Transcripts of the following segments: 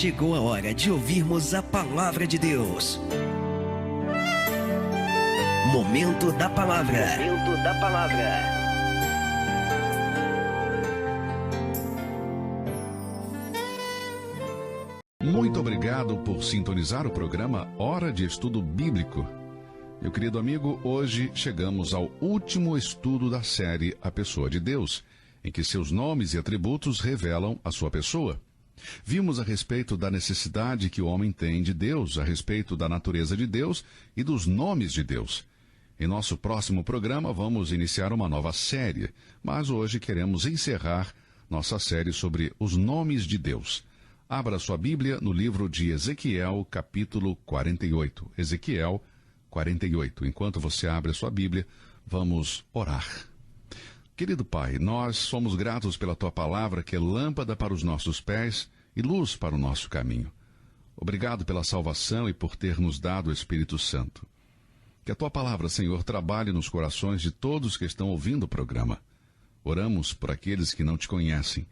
Chegou a hora de ouvirmos a palavra de Deus. Momento da palavra. Momento da palavra. Muito obrigado por sintonizar o programa Hora de Estudo Bíblico. Meu querido amigo, hoje chegamos ao último estudo da série A Pessoa de Deus, em que seus nomes e atributos revelam a sua pessoa. Vimos a respeito da necessidade que o homem tem de Deus, a respeito da natureza de Deus e dos nomes de Deus. Em nosso próximo programa vamos iniciar uma nova série, mas hoje queremos encerrar nossa série sobre os nomes de Deus. Abra sua Bíblia no livro de Ezequiel, capítulo 48. Ezequiel 48. Enquanto você abre a sua Bíblia, vamos orar. Querido Pai, nós somos gratos pela Tua palavra, que é lâmpada para os nossos pés e luz para o nosso caminho. Obrigado pela salvação e por ter nos dado o Espírito Santo. Que a Tua palavra, Senhor, trabalhe nos corações de todos que estão ouvindo o programa. Oramos por aqueles que não Te conhecem,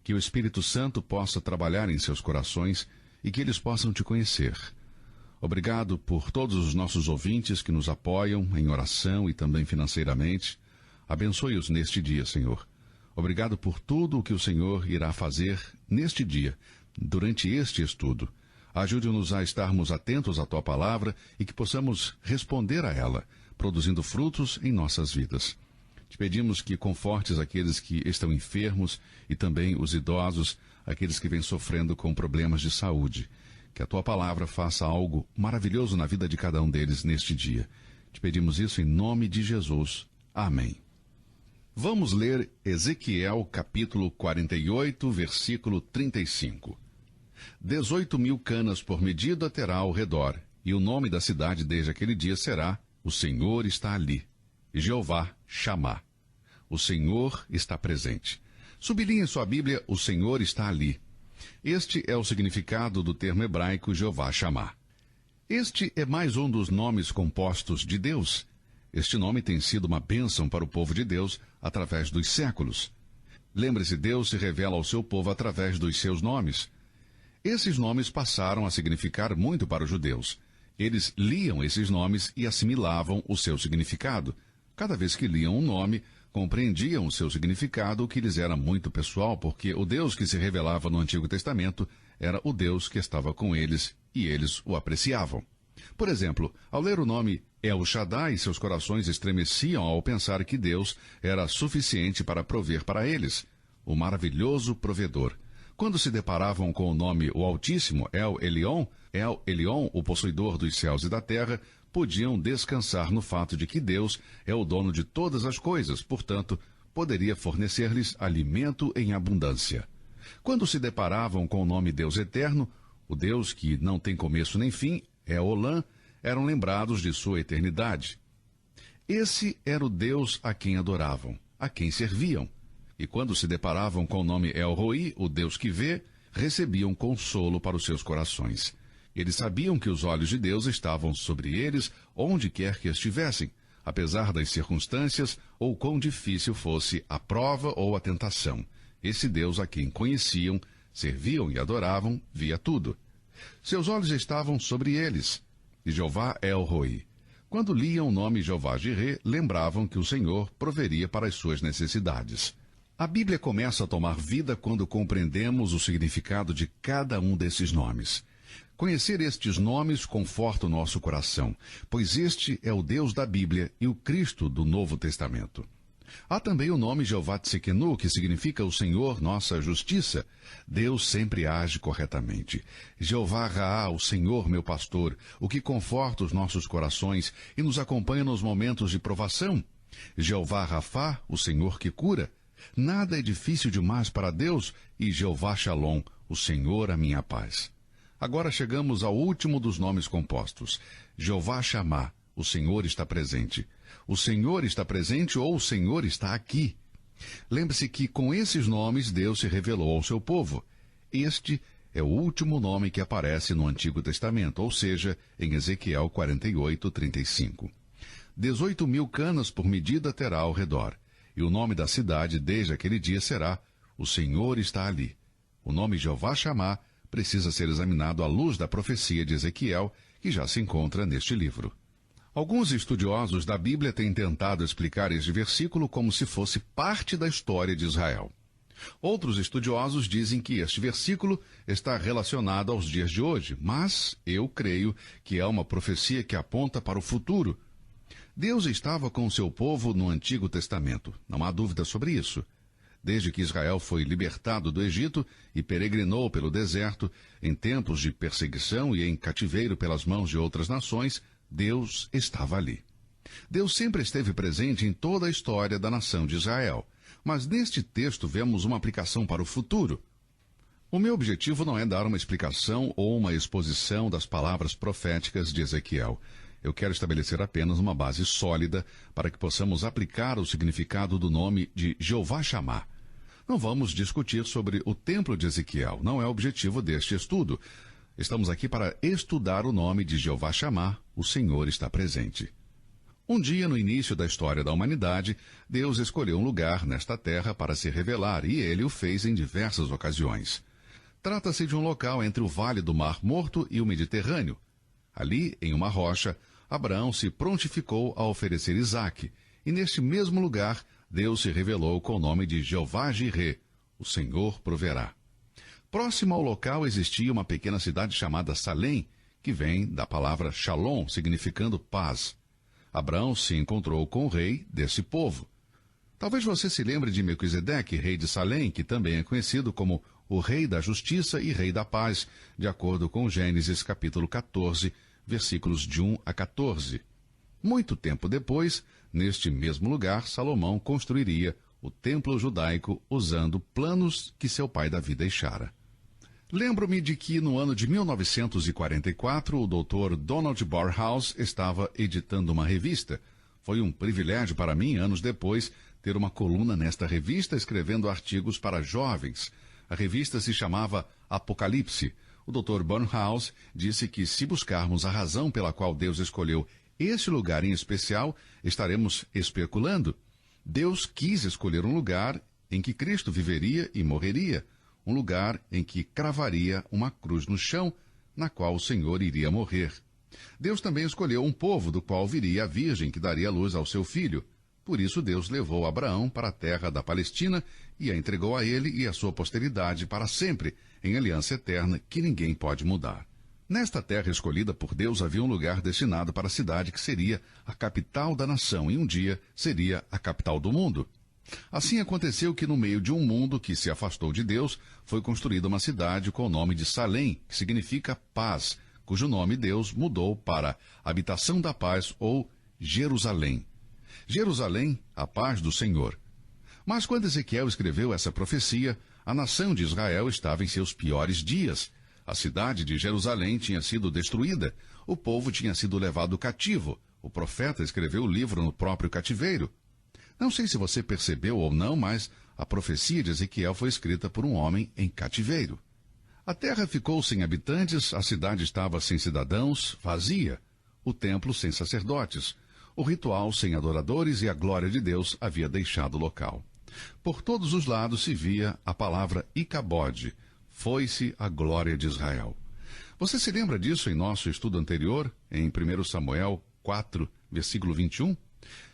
que o Espírito Santo possa trabalhar em seus corações e que eles possam Te conhecer. Obrigado por todos os nossos ouvintes que nos apoiam em oração e também financeiramente. Abençoe-os neste dia, Senhor. Obrigado por tudo o que o Senhor irá fazer neste dia, durante este estudo. Ajude-nos a estarmos atentos à Tua palavra e que possamos responder a ela, produzindo frutos em nossas vidas. Te pedimos que confortes aqueles que estão enfermos e também os idosos, aqueles que vêm sofrendo com problemas de saúde. Que a Tua palavra faça algo maravilhoso na vida de cada um deles neste dia. Te pedimos isso em nome de Jesus. Amém. Vamos ler Ezequiel capítulo 48, versículo 35. 18.000 canas por medida terá ao redor, e o nome da cidade desde aquele dia será: O Senhor está ali. Jeová Chamá. O Senhor está presente. Sublinhe em sua Bíblia: O Senhor está ali. Este é o significado do termo hebraico Jeová Chamá. Este é mais um dos nomes compostos de Deus. Este nome tem sido uma bênção para o povo de Deus através dos séculos. Lembre-se, Deus se revela ao seu povo através dos seus nomes. Esses nomes passaram a significar muito para os judeus. Eles liam esses nomes e assimilavam o seu significado. Cada vez que liam um nome, compreendiam o seu significado, o que lhes era muito pessoal, porque o Deus que se revelava no Antigo Testamento era o Deus que estava com eles e eles o apreciavam. Por exemplo, ao ler o nome El Shaddai, seus corações estremeciam ao pensar que Deus era suficiente para prover para eles, o maravilhoso provedor. Quando se deparavam com o nome o Altíssimo, El Elyon, o possuidor dos céus e da terra, podiam descansar no fato de que Deus é o dono de todas as coisas, portanto, poderia fornecer-lhes alimento em abundância. Quando se deparavam com o nome Deus Eterno, o Deus que não tem começo nem fim, Eolã, eram lembrados de sua eternidade. Esse era o Deus a quem adoravam, a quem serviam. E quando se deparavam com o nome El Roi, o Deus que vê, recebiam consolo para os seus corações. Eles sabiam que os olhos de Deus estavam sobre eles, onde quer que estivessem, apesar das circunstâncias ou quão difícil fosse a prova ou a tentação. Esse Deus a quem conheciam, serviam e adoravam, via tudo. Seus olhos estavam sobre eles. E Jeová El Roi. Quando liam o nome Jeová Jireh, lembravam que o Senhor proveria para as suas necessidades. A Bíblia começa a tomar vida quando compreendemos o significado de cada um desses nomes. Conhecer estes nomes conforta o nosso coração, pois este é o Deus da Bíblia e o Cristo do Novo Testamento. Há também o nome Jeová Tsidkenu, que significa o Senhor, nossa justiça. Deus sempre age corretamente. Jeová Raá, o Senhor, meu pastor, o que conforta os nossos corações e nos acompanha nos momentos de provação. Jeová Rafá, o Senhor que cura. Nada é difícil demais para Deus. E Jeová Shalom, o Senhor, a minha paz. Agora chegamos ao último dos nomes compostos. Jeová Chamá, o Senhor está presente. O Senhor está presente ou o Senhor está aqui. Lembre-se que com esses nomes Deus se revelou ao seu povo. Este é o último nome que aparece no Antigo Testamento, ou seja, em Ezequiel 48, 35. 18.000 canas por medida terá ao redor, e o nome da cidade desde aquele dia será: O Senhor está ali. O nome Jeová Chamá precisa ser examinado à luz da profecia de Ezequiel, que já se encontra neste livro. Alguns estudiosos da Bíblia têm tentado explicar este versículo como se fosse parte da história de Israel. Outros estudiosos dizem que este versículo está relacionado aos dias de hoje, mas eu creio que é uma profecia que aponta para o futuro. Deus estava com o seu povo no Antigo Testamento, não há dúvida sobre isso. Desde que Israel foi libertado do Egito e peregrinou pelo deserto, em tempos de perseguição e em cativeiro pelas mãos de outras nações, Deus estava ali. Deus sempre esteve presente em toda a história da nação de Israel. Mas neste texto vemos uma aplicação para o futuro. O meu objetivo não é dar uma explicação ou uma exposição das palavras proféticas de Ezequiel. Eu quero estabelecer apenas uma base sólida para que possamos aplicar o significado do nome de Jeová Shammah. Não vamos discutir sobre o templo de Ezequiel, não é o objetivo deste estudo. Estamos aqui para estudar o nome de Jeová Shammah, o Senhor está presente. Um dia, no início da história da humanidade, Deus escolheu um lugar nesta terra para se revelar, e ele o fez em diversas ocasiões. Trata-se de um local entre o Vale do Mar Morto e o Mediterrâneo. Ali, em uma rocha, Abraão se prontificou a oferecer Isaque, e neste mesmo lugar, Deus se revelou com o nome de Jeová Jireh, o Senhor proverá. Próximo ao local existia uma pequena cidade chamada Salém, que vem da palavra Shalom, significando paz. Abraão se encontrou com o rei desse povo. Talvez você se lembre de Melquisedeque, rei de Salém, que também é conhecido como o rei da justiça e rei da paz, de acordo com Gênesis capítulo 14, versículos de 1 a 14. Muito tempo depois, neste mesmo lugar, Salomão construiria o templo judaico usando planos que seu pai Davi deixara. Lembro-me de que no ano de 1944, o Dr. Donald Barhouse estava editando uma revista. Foi um privilégio para mim, anos depois, ter uma coluna nesta revista escrevendo artigos para jovens. A revista se chamava Apocalipse. O Dr. Barhouse disse que se buscarmos a razão pela qual Deus escolheu este lugar em especial, estaremos especulando. Deus quis escolher um lugar em que Cristo viveria e morreria. Um lugar em que cravaria uma cruz no chão, na qual o Senhor iria morrer. Deus também escolheu um povo do qual viria a Virgem que daria luz ao seu filho. Por isso Deus levou Abraão para a terra da Palestina e a entregou a ele e a sua posteridade para sempre, em aliança eterna que ninguém pode mudar. Nesta terra escolhida por Deus havia um lugar destinado para a cidade que seria a capital da nação e um dia seria a capital do mundo. Assim aconteceu que no meio de um mundo que se afastou de Deus, foi construída uma cidade com o nome de Salém, que significa paz, cujo nome Deus mudou para Habitação da Paz ou Jerusalém. Jerusalém, a paz do Senhor. Mas quando Ezequiel escreveu essa profecia, a nação de Israel estava em seus piores dias. A cidade de Jerusalém tinha sido destruída, o povo tinha sido levado cativo. O profeta escreveu o livro no próprio cativeiro. Não sei se você percebeu ou não, mas a profecia de Ezequiel foi escrita por um homem em cativeiro. A terra ficou sem habitantes, a cidade estava sem cidadãos, vazia, o templo sem sacerdotes, o ritual sem adoradores e a glória de Deus havia deixado o local. Por todos os lados se via a palavra Icabode, foi-se a glória de Israel. Você se lembra disso em nosso estudo anterior, em 1 Samuel 4, versículo 21?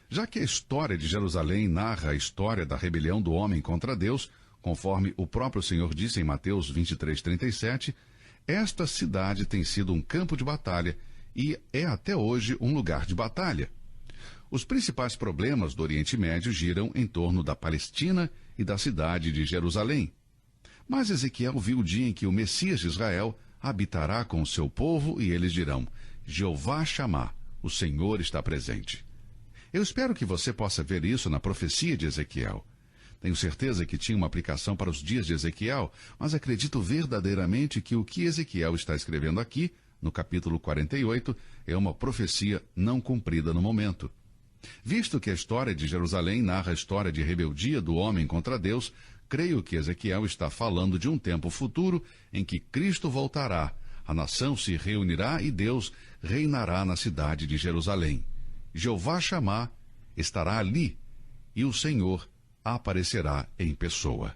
Já que a história de Jerusalém narra a história da rebelião do homem contra Deus, conforme o próprio Senhor disse em Mateus 23:37, esta cidade tem sido um campo de batalha e é até hoje um lugar de batalha. Os principais problemas do Oriente Médio giram em torno da Palestina e da cidade de Jerusalém. Mas Ezequiel viu o dia em que o Messias de Israel habitará com o seu povo e eles dirão, Jeová Shammah, o Senhor está presente. Eu espero que você possa ver isso na profecia de Ezequiel. Tenho certeza que tinha uma aplicação para os dias de Ezequiel, mas acredito verdadeiramente que o que Ezequiel está escrevendo aqui, no capítulo 48, é uma profecia não cumprida no momento. Visto que a história de Jerusalém narra a história de rebeldia do homem contra Deus, creio que Ezequiel está falando de um tempo futuro em que Cristo voltará, a nação se reunirá e Deus reinará na cidade de Jerusalém. Jeová Shammah estará ali e o Senhor aparecerá em pessoa.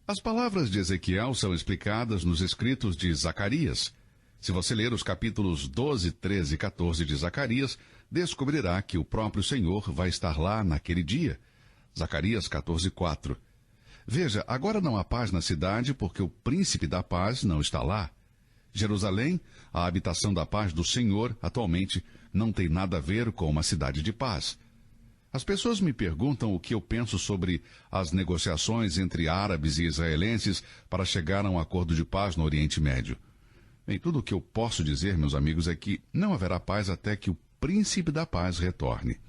As palavras de Ezequiel são explicadas nos escritos de Zacarias. Se você ler os capítulos 12, 13 e 14 de Zacarias, descobrirá que o próprio Senhor vai estar lá naquele dia. Zacarias 14:4. Veja, agora não há paz na cidade porque o príncipe da paz não está lá. Jerusalém, a habitação da paz do Senhor, atualmente não tem nada a ver com uma cidade de paz. As pessoas me perguntam o que eu penso sobre as negociações entre árabes e israelenses para chegar a um acordo de paz no Oriente Médio. Bem, tudo o que eu posso dizer, meus amigos, é que não haverá paz até que o príncipe da paz retorne.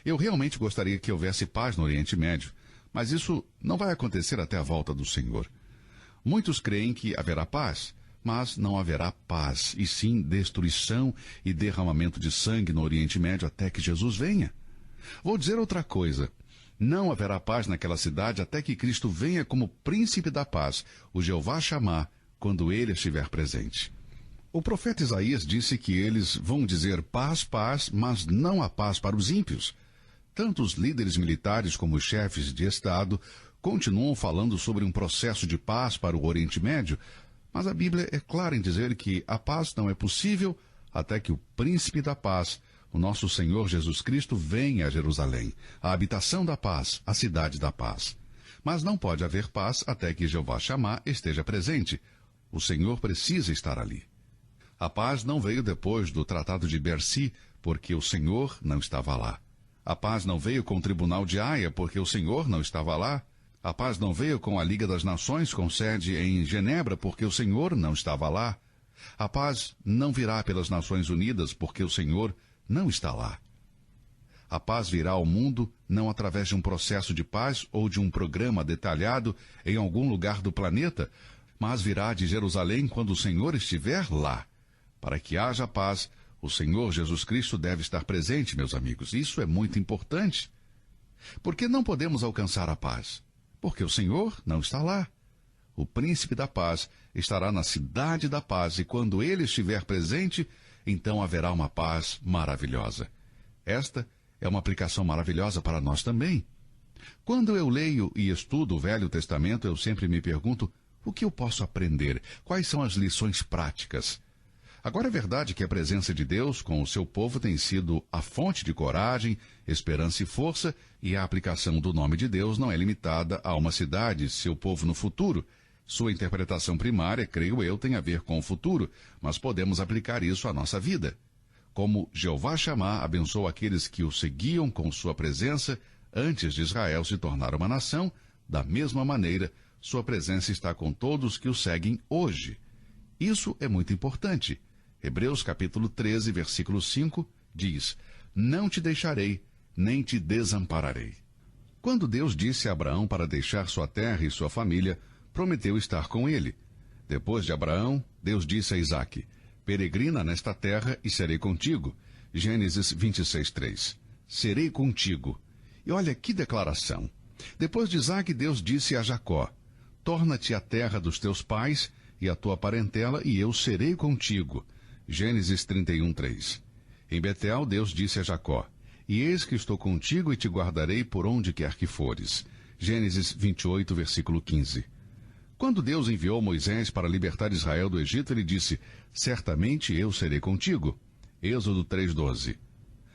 Eu realmente gostaria que houvesse paz no Oriente Médio, mas isso não vai acontecer até a volta do Senhor. Muitos creem que haverá paz, mas não haverá paz, e sim destruição e derramamento de sangue no Oriente Médio até que Jesus venha. Vou dizer outra coisa. Não haverá paz naquela cidade até que Cristo venha como príncipe da paz, o Jeová Shammah, quando ele estiver presente. O profeta Isaías disse que eles vão dizer paz, paz, mas não há paz para os ímpios. Tanto os líderes militares como os chefes de Estado continuam falando sobre um processo de paz para o Oriente Médio, mas a Bíblia é clara em dizer que a paz não é possível até que o príncipe da paz, o nosso Senhor Jesus Cristo, venha a Jerusalém, a habitação da paz, a cidade da paz. Mas não pode haver paz até que Jeová Shammah esteja presente. O Senhor precisa estar ali. A paz não veio depois do Tratado de Bercy, porque o Senhor não estava lá. A paz não veio com o Tribunal de Haia, porque o Senhor não estava lá. A paz não veio com a Liga das Nações, com sede em Genebra, porque o Senhor não estava lá. A paz não virá pelas Nações Unidas, porque o Senhor não está lá. A paz virá ao mundo não através de um processo de paz ou de um programa detalhado em algum lugar do planeta, mas virá de Jerusalém quando o Senhor estiver lá. Para que haja paz, o Senhor Jesus Cristo deve estar presente, meus amigos. Isso é muito importante. Por que não podemos alcançar a paz? Porque o Senhor não está lá. O príncipe da paz estará na cidade da paz, e quando ele estiver presente, então haverá uma paz maravilhosa. Esta é uma aplicação maravilhosa para nós também. Quando eu leio e estudo o Velho Testamento, eu sempre me pergunto, o que eu posso aprender? Quais são as lições práticas? Agora é verdade que a presença de Deus com o seu povo tem sido a fonte de coragem, esperança e força, e a aplicação do nome de Deus não é limitada a uma cidade, seu povo no futuro. Sua interpretação primária, creio eu, tem a ver com o futuro, mas podemos aplicar isso à nossa vida. Como Jeová Shammah abençoou aqueles que o seguiam com sua presença antes de Israel se tornar uma nação, da mesma maneira, sua presença está com todos que o seguem hoje. Isso é muito importante. Hebreus capítulo 13, versículo 5, diz, não te deixarei, nem te desampararei. Quando Deus disse a Abraão para deixar sua terra e sua família, prometeu estar com ele. Depois de Abraão, Deus disse a Isaque, peregrina nesta terra e serei contigo. Gênesis 26, 3. Serei contigo. E olha que declaração. Depois de Isaque, Deus disse a Jacó, torna-te a terra dos teus pais e a tua parentela, e eu serei contigo. Gênesis 31, 3. Em Betel, Deus disse a Jacó, e eis que estou contigo e te guardarei por onde quer que fores. Gênesis 28, versículo 15. Quando Deus enviou Moisés para libertar Israel do Egito, ele disse, certamente eu serei contigo. Êxodo 3:12.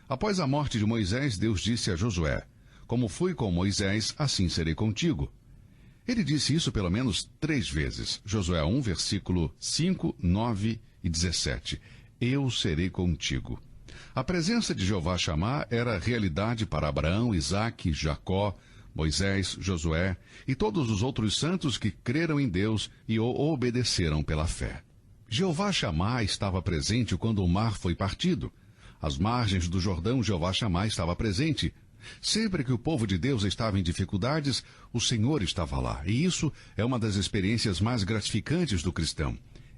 Após a morte de Moisés, Deus disse a Josué, como fui com Moisés, assim serei contigo. Ele disse isso pelo menos 3 vezes. Josué 1, versículo 5, 9 e 17. Eu serei contigo. A presença de Jeová Shammah era realidade para Abraão, Isaque, Jacó, Moisés, Josué e todos os outros santos que creram em Deus e o obedeceram pela fé. Jeová Shammah estava presente quando o mar foi partido. Às margens do Jordão, Jeová Shammah estava presente. Sempre que o povo de Deus estava em dificuldades, o Senhor estava lá. E isso é uma das experiências mais gratificantes do cristão.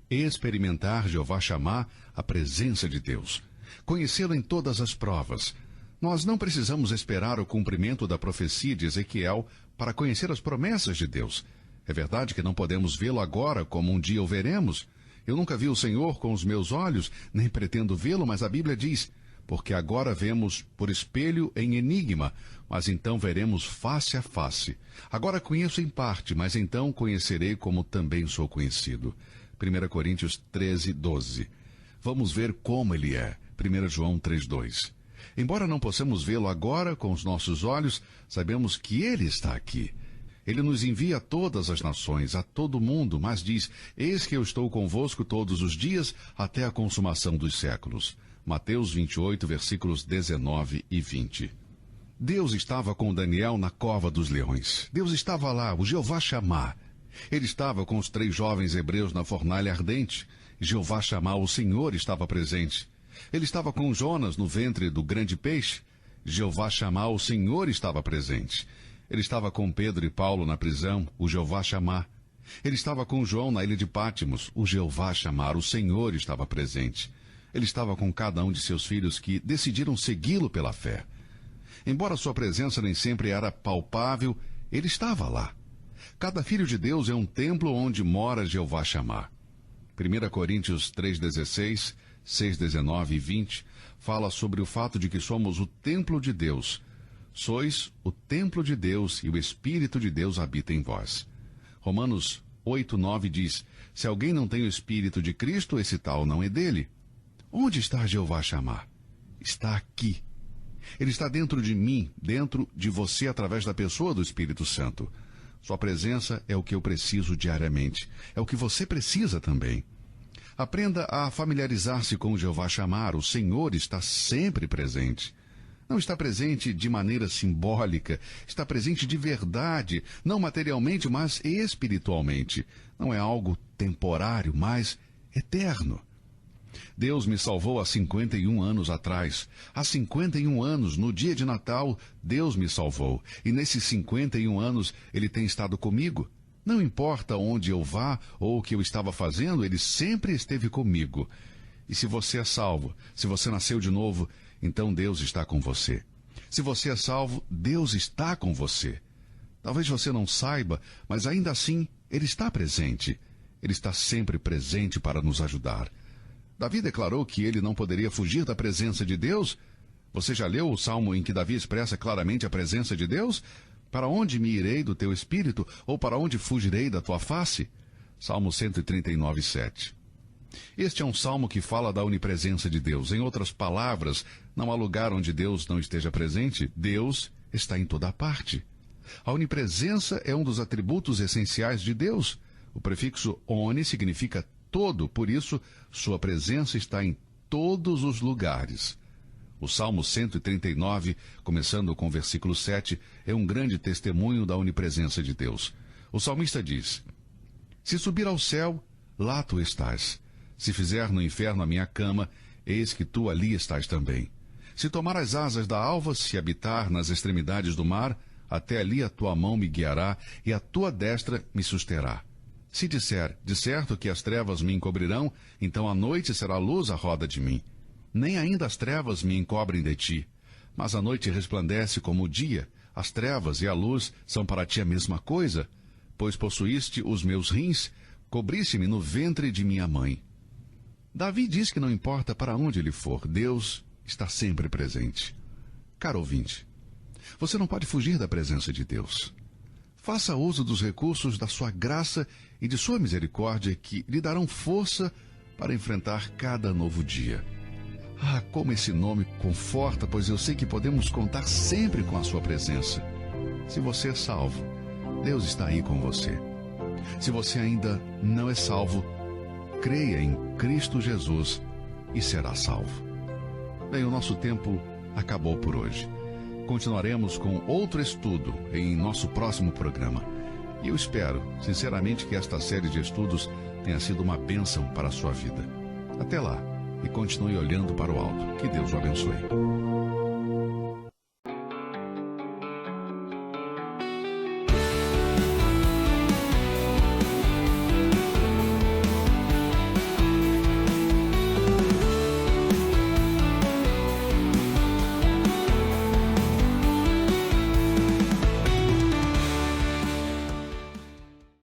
Experimentar Jeová Shammah, a presença de Deus. Conhecê-lo em todas as provas. Nós não precisamos esperar o cumprimento da profecia de Ezequiel para conhecer as promessas de Deus. É verdade que não podemos vê-lo agora como um dia o veremos. Eu nunca vi o Senhor com os meus olhos, nem pretendo vê-lo, mas a Bíblia diz, porque agora vemos por espelho em enigma, mas então veremos face a face. Agora conheço em parte, mas então conhecerei como também sou conhecido. 1 Coríntios 13, 12. Vamos ver como ele é. 1 João 3,2. Embora não possamos vê-lo agora com os nossos olhos, sabemos que ele está aqui. Ele nos envia a todas as nações, a todo mundo, mas diz: eis que eu estou convosco todos os dias, até a consumação dos séculos. Mateus 28, versículos 19 e 20. Deus estava com Daniel na cova dos leões. Deus estava lá, o Jeová Chamá. Ele estava com os 3 jovens hebreus na fornalha ardente. Jeová Chamá, o Senhor, estava presente. Ele estava com Jonas no ventre do grande peixe. Jeová Chamá, o Senhor, estava presente. Ele estava com Pedro e Paulo na prisão, o Jeová Chamá. Ele estava com João na ilha de Pátimos, o Jeová Chamá, o Senhor, estava presente. Ele estava com cada um de seus filhos que decidiram segui-lo pela fé. Embora sua presença nem sempre era palpável, ele estava lá. Cada filho de Deus é um templo onde mora Jeová Chamá. 1 Coríntios 3,16, 6,19 e 20 fala sobre o fato de que somos o templo de Deus. Sois o templo de Deus e o Espírito de Deus habita em vós. Romanos 8,9 diz: se alguém não tem o Espírito de Cristo, esse tal não é dele. Onde está Jeová Chamá? Está aqui. Ele está dentro de mim, dentro de você, através da pessoa do Espírito Santo. Sua presença é o que eu preciso diariamente. É o que você precisa também. Aprenda a familiarizar-se com Jeová Chamá. O Senhor está sempre presente. Não está presente de maneira simbólica, está presente de verdade, não materialmente, mas espiritualmente. Não é algo temporário, mas eterno. Deus me salvou há 51 anos atrás. Há 51 anos, no dia de Natal, Deus me salvou. E nesses 51 anos, Ele tem estado comigo. Não importa onde eu vá ou o que eu estava fazendo, Ele sempre esteve comigo. E se você é salvo, se você nasceu de novo, então Deus está com você. Se você é salvo, Deus está com você. Talvez você não saiba, mas ainda assim, Ele está presente. Ele está sempre presente para nos ajudar. Davi declarou que ele não poderia fugir da presença de Deus. Você já leu o salmo em que Davi expressa claramente a presença de Deus? Para onde me irei do teu espírito, ou para onde fugirei da tua face? Salmo 139, 7. Este é um salmo que fala da onipresença de Deus. Em outras palavras, não há lugar onde Deus não esteja presente. Deus está em toda parte. A onipresença é um dos atributos essenciais de Deus. O prefixo oni significa todo, por isso, sua presença está em todos os lugares. O Salmo 139, começando com o versículo 7, é um grande testemunho da onipresença de Deus. O salmista diz: se subir ao céu, lá tu estás. Se fizer no inferno a minha cama, eis que tu ali estás também. Se tomar as asas da alva, se habitar nas extremidades do mar, até ali a tua mão me guiará e a tua destra me susterá. Se disser, de certo que as trevas me encobrirão, então a noite será luz à roda de mim. Nem ainda as trevas me encobrem de ti. Mas a noite resplandece como o dia. As trevas e a luz são para ti a mesma coisa. Pois possuíste os meus rins, cobriste-me no ventre de minha mãe. Davi diz que não importa para onde ele for, Deus está sempre presente. Caro ouvinte, você não pode fugir da presença de Deus. Faça uso dos recursos da sua graça e de sua misericórdia que lhe darão força para enfrentar cada novo dia. Ah, como esse nome conforta, pois eu sei que podemos contar sempre com a sua presença. Se você é salvo, Deus está aí com você. Se você ainda não é salvo, creia em Cristo Jesus e será salvo. Bem, o nosso tempo acabou por hoje. Continuaremos com outro estudo em nosso próximo programa. E eu espero, sinceramente, que esta série de estudos tenha sido uma bênção para a sua vida. Até lá, e continue olhando para o alto. Que Deus o abençoe.